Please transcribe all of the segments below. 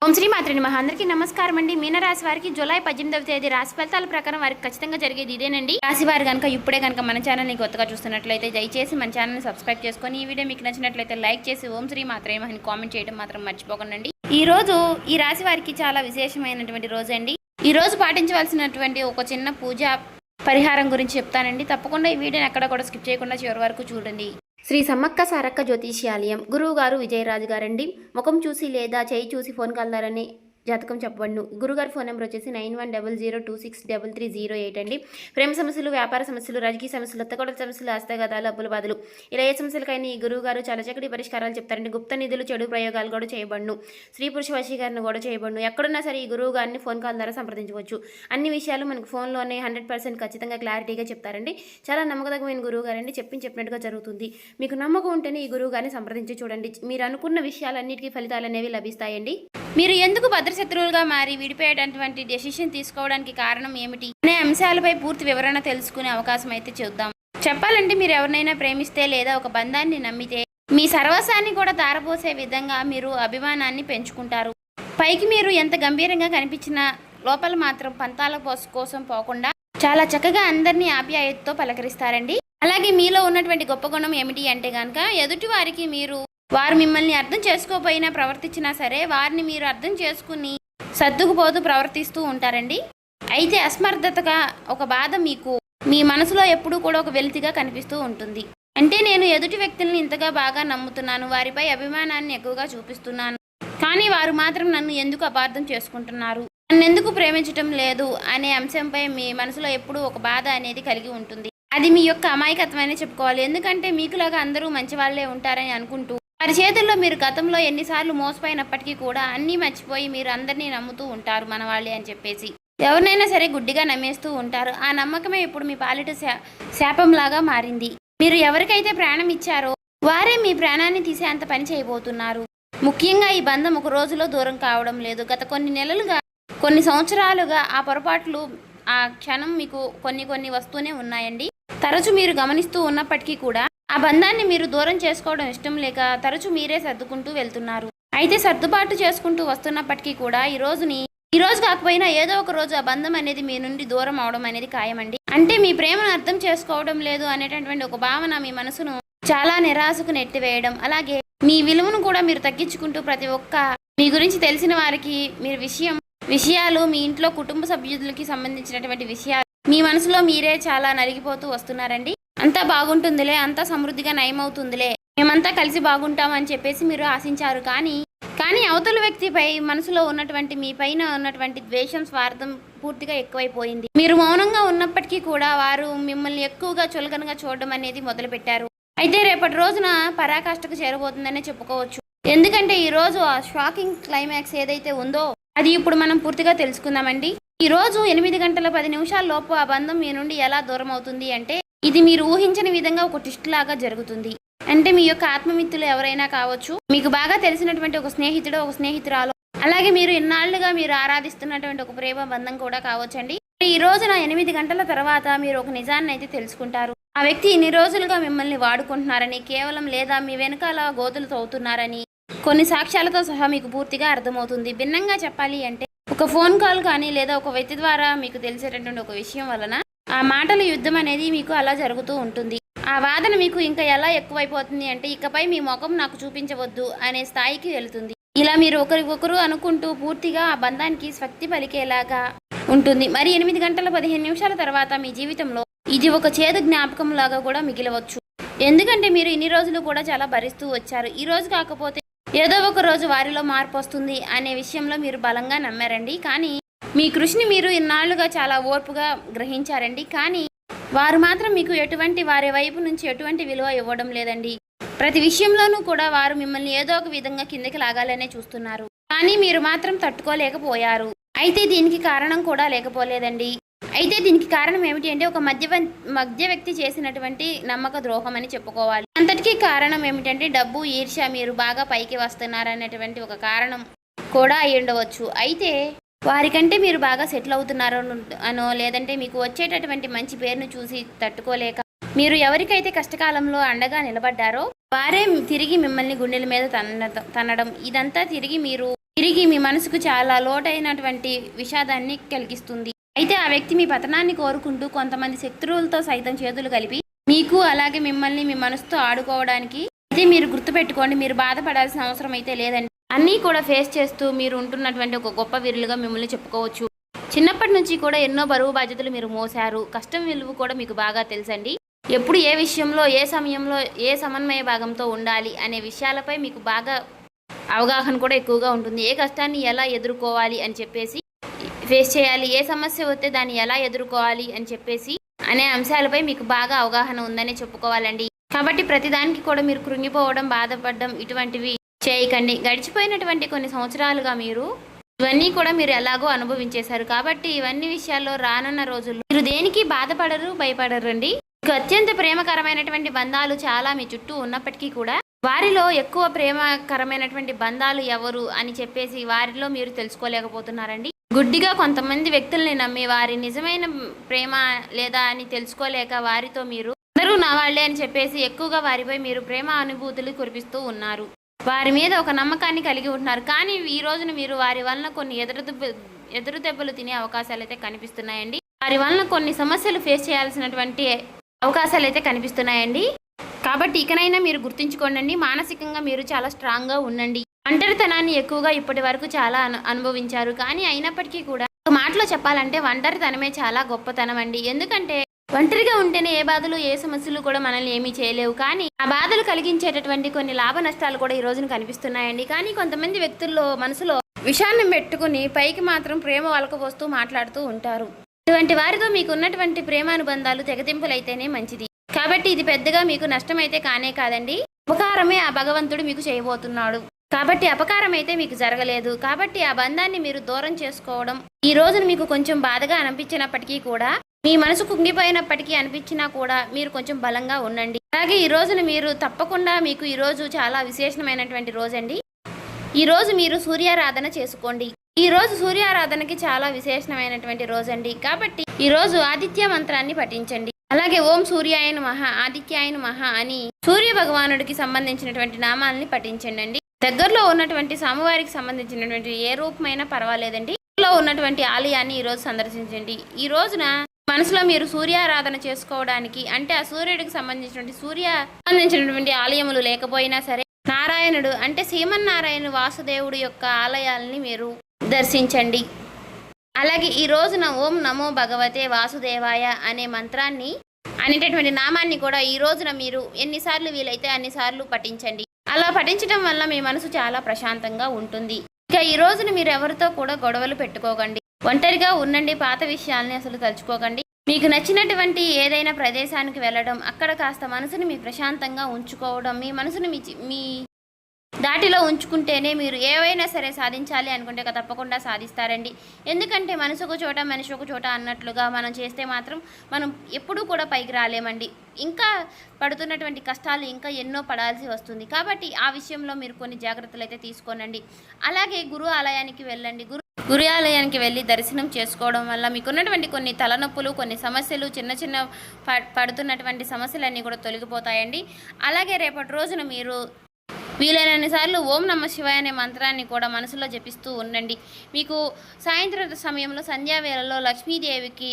ఓం శ్రీ మాత్రే నమః. అందరికీ నమస్కారం అండి. మీనరాశి వారికి జూలై 18వ తేదీ రాశి ఫలితాల ప్రకారం వారికి ఖచ్చితంగా జరిగేది ఇదేనండి. రాశి వారు కనుక ఇప్పుడే కనుక మన ఛానల్ని కొత్తగా చూస్తున్నట్లయితే దయచేసి మన ఛానల్ని సబ్స్క్రైబ్ చేసుకొని ఈ వీడియో మీకు నచ్చినట్లయితే లైక్ చేసి ఓం శ్రీ మాత్రే నమః అని కామెంట్ చేయడం మాత్రం మర్చిపోకండి. ఈ రోజు ఈ రాశి వారికి చాలా విశేషమైనటువంటి రోజు అండి. ఈ రోజు పాటించవలసినటువంటి ఒక చిన్న పూజ పరిహారం గురించి చెప్తానండి. తప్పకుండా ఈ వీడియోని ఎక్కడ కూడా స్కిప్ చేయకుండా చివరి వరకు చూడండి. శ్రీ సమ్మక్క సారక్క జ్యోతిష్యాలయం గురువు గారు విజయరాజు గారండి. ముఖం చూసి లేదా చేయి చూసి ఫోన్ కలదారని జాతకం చెప్పబడును. గురుగారి ఫోన్ నెంబర్ వచ్చేసి 9100263308 అండి. ప్రేమ సమస్యలు, వ్యాపార సమస్యలు, రాజకీయ సమస్యలు, అత్తగొడల సమస్యలు, హస్తగతాలు, అప్పుల బాధలు ఇలా ఏ సమస్యలకైనా ఈ గురువు గారు చాలా చక్కటి పరిష్కారాలు చెప్తారండి. గుప్త నిధులు, చెడు ప్రయోగాలు కూడా చేయబడును. స్త్రీ పురుష వశీకరణ కూడా చేయబడును. ఎక్కడున్నా సరే ఈ గురువు గారిని ఫోన్ కాల్ ద్వారా సంప్రదించవచ్చు. అన్ని విషయాలు మనకు ఫోన్లోనే 100% ఖచ్చితంగా క్లారిటీగా చెప్తారండి. చాలా నమ్మకదగ్గమైన గురువు గారండి. చెప్పినట్టుగా జరుగుతుంది. మీకు నమ్మకం ఉంటేనే ఈ గురువు గారిని సంప్రదించి చూడండి. మీరు అనుకున్న విషయాలన్నిటికీ ఫలితాలు అనేవి లభిస్తాయండి. మీరు ఎందుకు భద్రశత్రువులుగా మారి విడిపోయేటటువంటి డెసిషన్ తీసుకోవడానికి కారణం ఏమిటి అనే అంశాలపై పూర్తి వివరణ తెలుసుకునే అవకాశం అయితే చూద్దాం. చెప్పాలంటే మీరు ఎవరినైనా ప్రేమిస్తే లేదా ఒక బంధాన్ని నమ్మితే మీ సర్వస్వాన్ని కూడా తారపోసే విధంగా మీరు అభిమానాన్ని పెంచుకుంటారు. పైకి మీరు ఎంత గంభీరంగా కనిపించినా లోపల మాత్రం పంతాల కోసం పోకుండా చాలా చక్కగా అందరినీ ఆప్యాయతతో పలకరిస్తారండి. అలాగే మీలో ఉన్నటువంటి గొప్ప గుణం ఏమిటి అంటే కనుక ఎదుటి వారికి వారు మిమ్మల్ని అర్థం చేసుకోకపోయినా ప్రవర్తించినా సరే వారిని మీరు అర్థం చేసుకుని సర్దుకుపోతూ ప్రవర్తిస్తూ ఉంటారండి. అయితే అసమర్థతగా ఒక బాధ మీకు మీ మనసులో ఎప్పుడూ కూడా ఒక వెలితిగా కనిపిస్తూ ఉంటుంది. అంటే నేను ఎదుటి వ్యక్తుల్ని ఇంతగా బాగా నమ్ముతున్నాను, వారిపై అభిమానాన్ని ఎక్కువగా చూపిస్తున్నాను, కానీ వారు మాత్రం నన్ను ఎందుకు అపార్థం చేసుకుంటున్నారు, నన్ను ఎందుకు ప్రేమించటం లేదు అనే అంశంపై మీ మనసులో ఎప్పుడూ ఒక బాధ అనేది కలిగి ఉంటుంది. అది మీ యొక్క అమాయకత్వమనే చెప్పుకోవాలి. ఎందుకంటే మీకులాగా అందరూ మంచి వాళ్ళే ఉంటారని అనుకుంటూ వారి చేతుల్లో మీరు గతంలో ఎన్నిసార్లు మోసపోయినప్పటికీ కూడా అన్నీ మర్చిపోయి మీరు అందరినీ నమ్ముతూ ఉంటారు మన వాళ్ళే అని చెప్పేసి. ఎవరినైనా సరే గుడ్డిగా నమ్మేస్తూ ఉంటారు. ఆ నమ్మకమే ఇప్పుడు మీ పాలిట శాపంలాగా మారింది. మీరు ఎవరికైతే ప్రాణం ఇచ్చారో వారే మీ ప్రాణాన్ని తీసేంత పని చేయబోతున్నారు. ముఖ్యంగా ఈ బంధం ఒక రోజులో దూరం కావడం లేదు. గత కొన్ని నెలలుగా, కొన్ని సంవత్సరాలుగా ఆ పొరపాట్లు, ఆ క్షణం మీకు కొన్ని వస్తూనే ఉన్నాయండి. తరచు మీరు గమనిస్తూ ఉన్నప్పటికీ కూడా ఆ బంధాన్ని మీరు దూరం చేసుకోవడం ఇష్టం లేక తరచు మీరే సర్దుకుంటూ వెళ్తున్నారు. అయితే సర్దుబాటు చేసుకుంటూ వస్తున్నప్పటికీ కూడా ఈ రోజు కాకపోయినా ఏదో ఒక రోజు ఆ బంధం అనేది మీ నుండి దూరం అవడం అనేది ఖాయమండి. అంటే మీ ప్రేమను అర్థం చేసుకోవడం లేదు అనేటటువంటి ఒక భావన మీ మనసును చాలా నిరాశకు నెట్టివేయడం, అలాగే మీ విలువను కూడా మీరు తగ్గించుకుంటూ ప్రతి ఒక్క మీ గురించి తెలిసిన వారికి మీరు విషయాలు మీ ఇంట్లో కుటుంబ సభ్యులకి సంబంధించినటువంటి విషయాలు మీ మనసులో మీరే చాలా నలిగిపోతూ వస్తున్నారండి. అంతా బాగుంటుందిలే, అంతా సమృద్ధిగా నయమవుతుందిలే, మేమంతా కలిసి బాగుంటామని చెప్పేసి మీరు ఆశించారు. కానీ అవతల వ్యక్తిపై మనసులో ఉన్నటువంటి మీ పైన ఉన్నటువంటి ద్వేషం, స్వార్థం పూర్తిగా ఎక్కువైపోయింది. మీరు మౌనంగా ఉన్నప్పటికీ కూడా వారు మిమ్మల్ని ఎక్కువగా చులకనగా చూడడం అనేది మొదలుపెట్టారు. అయితే రేపటి రోజున పరాకాష్ఠకు చేరబోతుందనే చెప్పుకోవచ్చు. ఎందుకంటే ఈ రోజు ఆ షాకింగ్ క్లైమాక్స్ ఏదైతే ఉందో అది ఇప్పుడు మనం పూర్తిగా తెలుసుకుందామండి. ఈ రోజు 8 గంటల 10 నిమిషాల లోపు ఆ బంధం మీ నుండి ఎలా దూరం అవుతుంది అంటే ఇది మీరు ఊహించని విధంగా ఒక ట్విస్ట్ లాగా జరుగుతుంది. అంటే మీ యొక్క ఆత్మమిత్రులు ఎవరైనా కావచ్చు, మీకు బాగా తెలిసినటువంటి ఒక స్నేహితుడు, ఒక స్నేహితురాలు, అలాగే మీరు ఇన్నాళ్లుగా మీరు ఆరాధిస్తున్నటువంటి ఒక ప్రేమ బంధం కూడా కావచ్చండి. ఈ రోజున 8 గంటల తర్వాత మీరు ఒక నిజాన్ని అయితే తెలుసుకుంటారు. ఆ వ్యక్తి ఇన్ని రోజులుగా మిమ్మల్ని వాడుకుంటున్నారని, కేవలం లేదా మీ వెనకాల గోతులు తవ్వుతున్నారని కొన్ని సాక్ష్యాలతో సహా మీకు పూర్తిగా అర్థమవుతుంది. భిన్నంగా చెప్పాలి అంటే ఒక ఫోన్ కాల్ కానీ లేదా ఒక వ్యక్తి ద్వారా మీకు తెలిసేటటువంటి ఒక విషయం వలన ఆ మాటల యుద్ధం అనేది మీకు అలా జరుగుతూ ఉంటుంది. ఆ వాదన మీకు ఇంకా ఎలా ఎక్కువైపోతుంది అంటే ఇకపై మీ ముఖం నాకు చూపించవద్దు అనే స్థాయికి వెళుతుంది. ఇలా మీరు ఒకరికొకరు అనుకుంటూ పూర్తిగా ఆ బంధానికి స్వస్తి పలికేలాగా ఉంటుంది. మరి 8 గంటల 15 నిమిషాల తర్వాత మీ జీవితంలో ఇది ఒక చేదు జ్ఞాపకం లాగా కూడా మిగిలవచ్చు. ఎందుకంటే మీరు ఇన్ని రోజులు కూడా చాలా భరిస్తూ వచ్చారు. ఈ రోజు కాకపోతే ఏదో ఒక రోజు వారిలో మార్పు వస్తుంది అనే విషయంలో మీరు బలంగా నమ్మారండి. కానీ మీ కృషిని మీరు ఇన్నాళ్లుగా చాలా ఓర్పుగా గ్రహించారండి. కానీ వారు మాత్రం మీకు వారి వైపు నుంచి ఎటువంటి విలువ ఇవ్వడం లేదండి. ప్రతి విషయంలోనూ కూడా వారు మిమ్మల్ని ఏదో ఒక విధంగా కిందకి లాగాలనే చూస్తున్నారు. కానీ మీరు మాత్రం తట్టుకోలేకపోయారు. అయితే దీనికి కారణం కూడా లేకపోలేదండి. అయితే దీనికి కారణం ఏమిటి అంటే ఒక మధ్య వ్యక్తి చేసినటువంటి నమ్మక ద్రోహం అని చెప్పుకోవాలి. అంతటికీ కారణం ఏమిటంటే డబ్బు, ఈర్ష్య, మీరు బాగా పైకి వస్తున్నారనేటువంటి ఒక కారణం కూడా అయి ఉండవచ్చు. అయితే వారికంటే మీరు బాగా సెటిల్ అవుతున్నారో అనో లేదంటే మీకు వచ్చేటటువంటి మంచి పేరును చూసి తట్టుకోలేక మీరు ఎవరికైతే కష్టకాలంలో అండగా నిలబడ్డారో వారే తిరిగి మిమ్మల్ని గుండెల మీద తన్నడం, ఇదంతా తిరిగి మీరు తిరిగి మీ మనసుకు చాలా లోటైనటువంటి విషాదాన్ని కలిగిస్తుంది. అయితే ఆ వ్యక్తి మీ పతనాన్ని కోరుకుంటూ కొంతమంది శత్రువులతో సైతం చేతులు కలిపి మీకు అలాగే మిమ్మల్ని మీ మనసుతో ఆడుకోవడానికి అయితే మీరు గుర్తుపెట్టుకోండి. మీరు బాధపడాల్సిన అవసరం అయితే లేదండి. అన్నీ కూడా ఫేస్ చేస్తూ మీరు ఉంటున్నటువంటి ఒక గొప్ప వీరులుగా మిమ్మల్ని చెప్పుకోవచ్చు. చిన్నప్పటి నుంచి కూడా ఎన్నో బరువు బాధ్యతలు మీరు మోసారు. కష్టం విలువ కూడా మీకు బాగా తెలుసండి. ఎప్పుడు ఏ విషయంలో ఏ సమయంలో ఏ సమన్వయ భాగంతో ఉండాలి అనే విషయాలపై మీకు బాగా అవగాహన కూడా ఎక్కువగా ఉంటుంది. ఏ కష్టాన్ని ఎలా ఎదుర్కోవాలి అని చెప్పేసి ఫేస్ చేయాలి, ఏ సమస్య వస్తే దాన్ని ఎలా ఎదుర్కోవాలి అని చెప్పేసి అనే అంశాలపై మీకు బాగా అవగాహన ఉందనే చెప్పుకోవాలండి. కాబట్టి ప్రతిదానికి కూడా మీరు కృంగిపోవడం, బాధపడడం ఇటువంటివి చేయకండి. గడిచిపోయినటువంటి కొన్ని సంవత్సరాలుగా ఇవన్నీ కూడా మీరు ఎలాగో అనుభవించేశారు. కాబట్టి ఇవన్నీ విషయాల్లో రానున్న రోజుల్లో మీరు దేనికి బాధపడరు, భయపడరండి. మీకు అత్యంత ప్రేమకరమైనటువంటి బంధాలు చాలా మీ చుట్టూ ఉన్నప్పటికీ కూడా వారిలో ఎక్కువ ప్రేమకరమైనటువంటి బంధాలు ఎవరు అని చెప్పేసి వారిలో మీరు తెలుసుకోలేకపోతున్నారండి. గుడ్డిగా కొంతమంది వ్యక్తుల్ని నమ్మి వారి నిజమైన ప్రేమ లేదా అని తెలుసుకోలేక వారితో మీరు అందరూ నా వాళ్ళే అని చెప్పేసి ఎక్కువగా వారిపై మీరు ప్రేమ అనుభూతులు కురిపిస్తూ ఉన్నారు. వారి మీద ఒక నమ్మకాన్ని కలిగి ఉంటున్నారు. కానీ ఈ రోజున మీరు వారి వలన కొన్ని ఎదురు దెబ్బలు తినే అవకాశాలు అయితే కనిపిస్తున్నాయండి. వారి వలన కొన్ని సమస్యలు ఫేస్ చేయాల్సినటువంటి అవకాశాలు అయితే కనిపిస్తున్నాయండి. కాబట్టి ఇకనైనా మీరు గుర్తుంచుకోండి, మానసికంగా మీరు చాలా స్ట్రాంగ్గా ఉండండి. ఒంటరితనాన్ని ఎక్కువగా ఇప్పటి వరకు చాలా అనుభవించారు. కానీ అయినప్పటికీ కూడా ఒక మాటలో చెప్పాలంటే ఒంటరితనమే చాలా గొప్పతనం అండి. ఎందుకంటే ఒంటరిగా ఉంటేనే ఏ బాధలు ఏ సమస్యలు కూడా మనల్ని ఏమీ చేయలేవు. కానీ ఆ బాధలు కలిగించేటటువంటి కొన్ని లాభ నష్టాలు కూడా ఈ రోజున కనిపిస్తున్నాయండి. కానీ కొంతమంది వ్యక్తుల్లో మనసులో విషాన్ని పెట్టుకుని పైకి మాత్రం ప్రేమ వలకపోస్తూ మాట్లాడుతూ ఉంటారు. ఇటువంటి వారితో మీకు ఉన్నటువంటి ప్రేమానుబంధాలు తెగతింపులైతేనే మంచిది. కాబట్టి ఇది పెద్దగా మీకు నష్టమైతే కానే కాదండి, ఉపకారమే ఆ భగవంతుడు మీకు చేయబోతున్నాడు. కాబట్టి అపకారం అయితే మీకు జరగలేదు. కాబట్టి ఆ బంధాన్ని మీరు దూరం చేసుకోవడం ఈ రోజున మీకు కొంచెం బాధగా అనిపించినప్పటికీ కూడా, మీ మనసు కుంగిపోయినప్పటికీ అనిపించినా కూడా మీరు కొంచెం బలంగా ఉండండి. అలాగే ఈ రోజున మీరు తప్పకుండా మీకు ఈ రోజు చాలా విశేషమైనటువంటి రోజండి. ఈ రోజు మీరు సూర్యారాధన చేసుకోండి. ఈ రోజు సూర్యారాధనకి చాలా విశేషమైనటువంటి రోజండి. కాబట్టి ఈ రోజు ఆదిత్య మంత్రాన్ని పఠించండి. అలాగే ఓం సూర్యాయ నమః, ఆదిత్యాయ నమః అని సూర్య భగవానుడికి సంబంధించినటువంటి నామాలని పఠించండి. దగ్గరలో ఉన్నటువంటి స్వామివారికి సంబంధించినటువంటి ఏ రూపమైనా పర్వాలేదండి. దగ్గరలో ఉన్నటువంటి ఆలయాన్ని ఈరోజు సందర్శించండి. ఈ రోజున మనసులో మీరు సూర్యారాధన చేసుకోవడానికి అంటే ఆ సూర్యుడికి సంబంధించినటువంటి ఆలయములు లేకపోయినా సరే నారాయణుడు అంటే శ్రీమన్నారాయణ వాసుదేవుడు యొక్క ఆలయాలని మీరు దర్శించండి. అలాగే ఈ రోజున ఓం నమో భగవతే వాసుదేవాయ అనే మంత్రాన్ని అనేటటువంటి నామాన్ని కూడా ఈ రోజున మీరు ఎన్నిసార్లు వీలైతే అన్నిసార్లు పఠించండి. అలా పఠించడం వల్ల మీ మనసు చాలా ప్రశాంతంగా ఉంటుంది. ఇక ఈ రోజున మీరు ఎవరితో కూడా గొడవలు పెట్టుకోకండి, ఒంటరిగా ఉండండి, పాత విషయాల్ని అసలు తలుచుకోకండి. మీకు నచ్చినటువంటి ఏదైనా ప్రదేశానికి వెళ్ళడం, అక్కడ కాస్త మనసుని మీ ప్రశాంతంగా ఉంచుకోవడం, మీ మనసుని మీ దాటిలో ఉంచుకుంటేనే మీరు ఏవైనా సరే సాధించాలి అనుకుంటే తప్పకుండా సాధిస్తారండి. ఎందుకంటే మనసు ఒక చోట మనిషి ఒక చోట అన్నట్లుగా మనం చేస్తే మాత్రం మనం ఎప్పుడూ కూడా పైకి రాలేమండి. ఇంకా పడుతున్నటువంటి కష్టాలు ఇంకా ఎన్నో పడాల్సి వస్తుంది. కాబట్టి ఆ విషయంలో మీరు కొన్ని జాగ్రత్తలు అయితే తీసుకోనండి. అలాగే గురు ఆలయానికి వెళ్ళండి. గురు ఆలయానికి వెళ్ళి దర్శనం చేసుకోవడం వల్ల మీకున్నటువంటి కొన్ని తలనొప్పులు, కొన్ని సమస్యలు, చిన్న పడుతున్నటువంటి సమస్యలన్నీ కూడా తొలగిపోతాయండి. అలాగే రేపటి రోజున మీరు వీలైనన్నిసార్లు ఓం నమ శివాయ అనే మంత్రాన్ని కూడా మనసులో జపిస్తూ ఉండండి. మీకు సాయంత్రం సమయంలో సంధ్యావేళలో లక్ష్మీదేవికి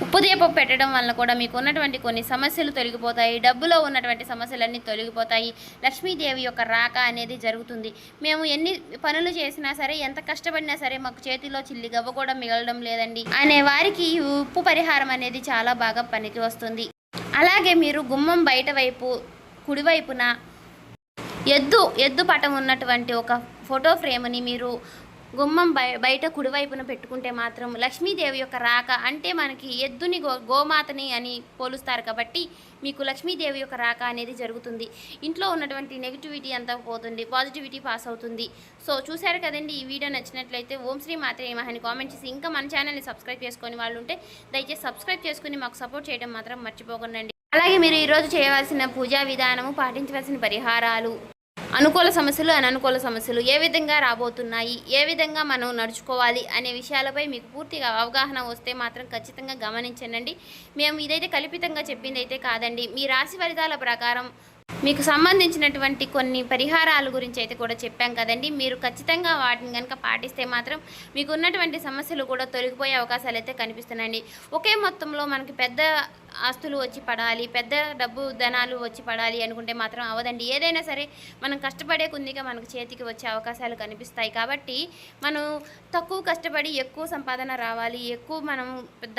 ఉప్పుదీపం పెట్టడం వల్ల కూడా మీకు ఉన్నటువంటి కొన్ని సమస్యలు తొలగిపోతాయి. డబ్బులో ఉన్నటువంటి సమస్యలన్నీ తొలగిపోతాయి. లక్ష్మీదేవి యొక్క రాక అనేది జరుగుతుంది. మేము ఎన్ని పనులు చేసినా సరే, ఎంత కష్టపడినా సరే మాకు చేతిలో చిల్లి గవ్వ కూడా మిగలడం లేదండి అనే వారికి ఈ ఉప్పు పరిహారం అనేది చాలా బాగా పనికి వస్తుంది. అలాగే మీరు గుమ్మం బయట వైపు కుడివైపున ఎద్దు పటం ఉన్నటువంటి ఒక ఫోటో ఫ్రేమ్ని మీరు గుమ్మం బయట కుడివైపున పెట్టుకుంటే మాత్రం లక్ష్మీదేవి యొక్క రాక అంటే మనకి ఎద్దుని గోమాతని అని పోలుస్తారు కాబట్టి మీకు లక్ష్మీదేవి యొక్క రాక అనేది జరుగుతుంది. ఇంట్లో ఉన్నటువంటి నెగిటివిటీ అంతా పోతుంది, పాజిటివిటీ పాస్ అవుతుంది. సో చూశారు కదండి, ఈ వీడియో నచ్చినట్లయితే ఓం శ్రీ మాత్రే నమః అని కామెంట్ చేసి ఇంకా మన ఛానల్ని సబ్స్క్రైబ్ చేసుకొని వాళ్ళు ఉంటే దయచేసి సబ్స్క్రైబ్ చేసుకుని మాకు సపోర్ట్ చేయడం మాత్రం మర్చిపోకండి. అలాగే మీరు ఈరోజు చేయవలసిన పూజా విధానము, పాటించవలసిన పరిహారాలు, అనుకూల సమస్యలు, అననుకూల సమస్యలు ఏ విధంగా రాబోతున్నాయి, ఏ విధంగా మనం నడుచుకోవాలి అనే విషయాలపై మీకు పూర్తిగా అవగాహన వస్తే మాత్రం ఖచ్చితంగా గమనించండి. మేము ఇదైతే కల్పితంగా చెప్పింది అయితే కాదండి. మీ రాశి ఫలితాల ప్రకారం మీకు సంబంధించినటువంటి కొన్ని పరిహారాల గురించి అయితే కూడా చెప్పాం కదండి. మీరు ఖచ్చితంగా వాటిని కనుక పాటిస్తే మాత్రం మీకు ఉన్నటువంటి సమస్యలు కూడా తొలగిపోయే అవకాశాలు అయితే కనిపిస్తున్నాయండి. ఒకే మొత్తంలో మనకి పెద్ద ఆస్తులు వచ్చి పడాలి, పెద్ద డబ్బు ధనాలు వచ్చి పడాలి అనుకుంటే మాత్రం అవ్వదండి. ఏదైనా సరే మనం కష్టపడే కొద్దిగా మనకు చేతికి వచ్చే అవకాశాలు కనిపిస్తాయి. కాబట్టి మనం తక్కువ కష్టపడి ఎక్కువ సంపాదన రావాలి, ఎక్కువ మనం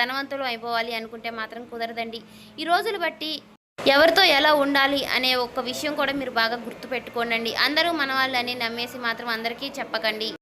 ధనవంతులు అయిపోవాలి అనుకుంటే మాత్రం కుదరదండి. ఈ రోజులు బట్టి ఎవరితో ఎలా ఉండాలి అనే ఒక విషయం కూడా మీరు బాగా గుర్తుపెట్టుకోండి. అందరూ మన వాళ్ళని నమ్మేసి మాత్రం అందరికీ చెప్పకండి.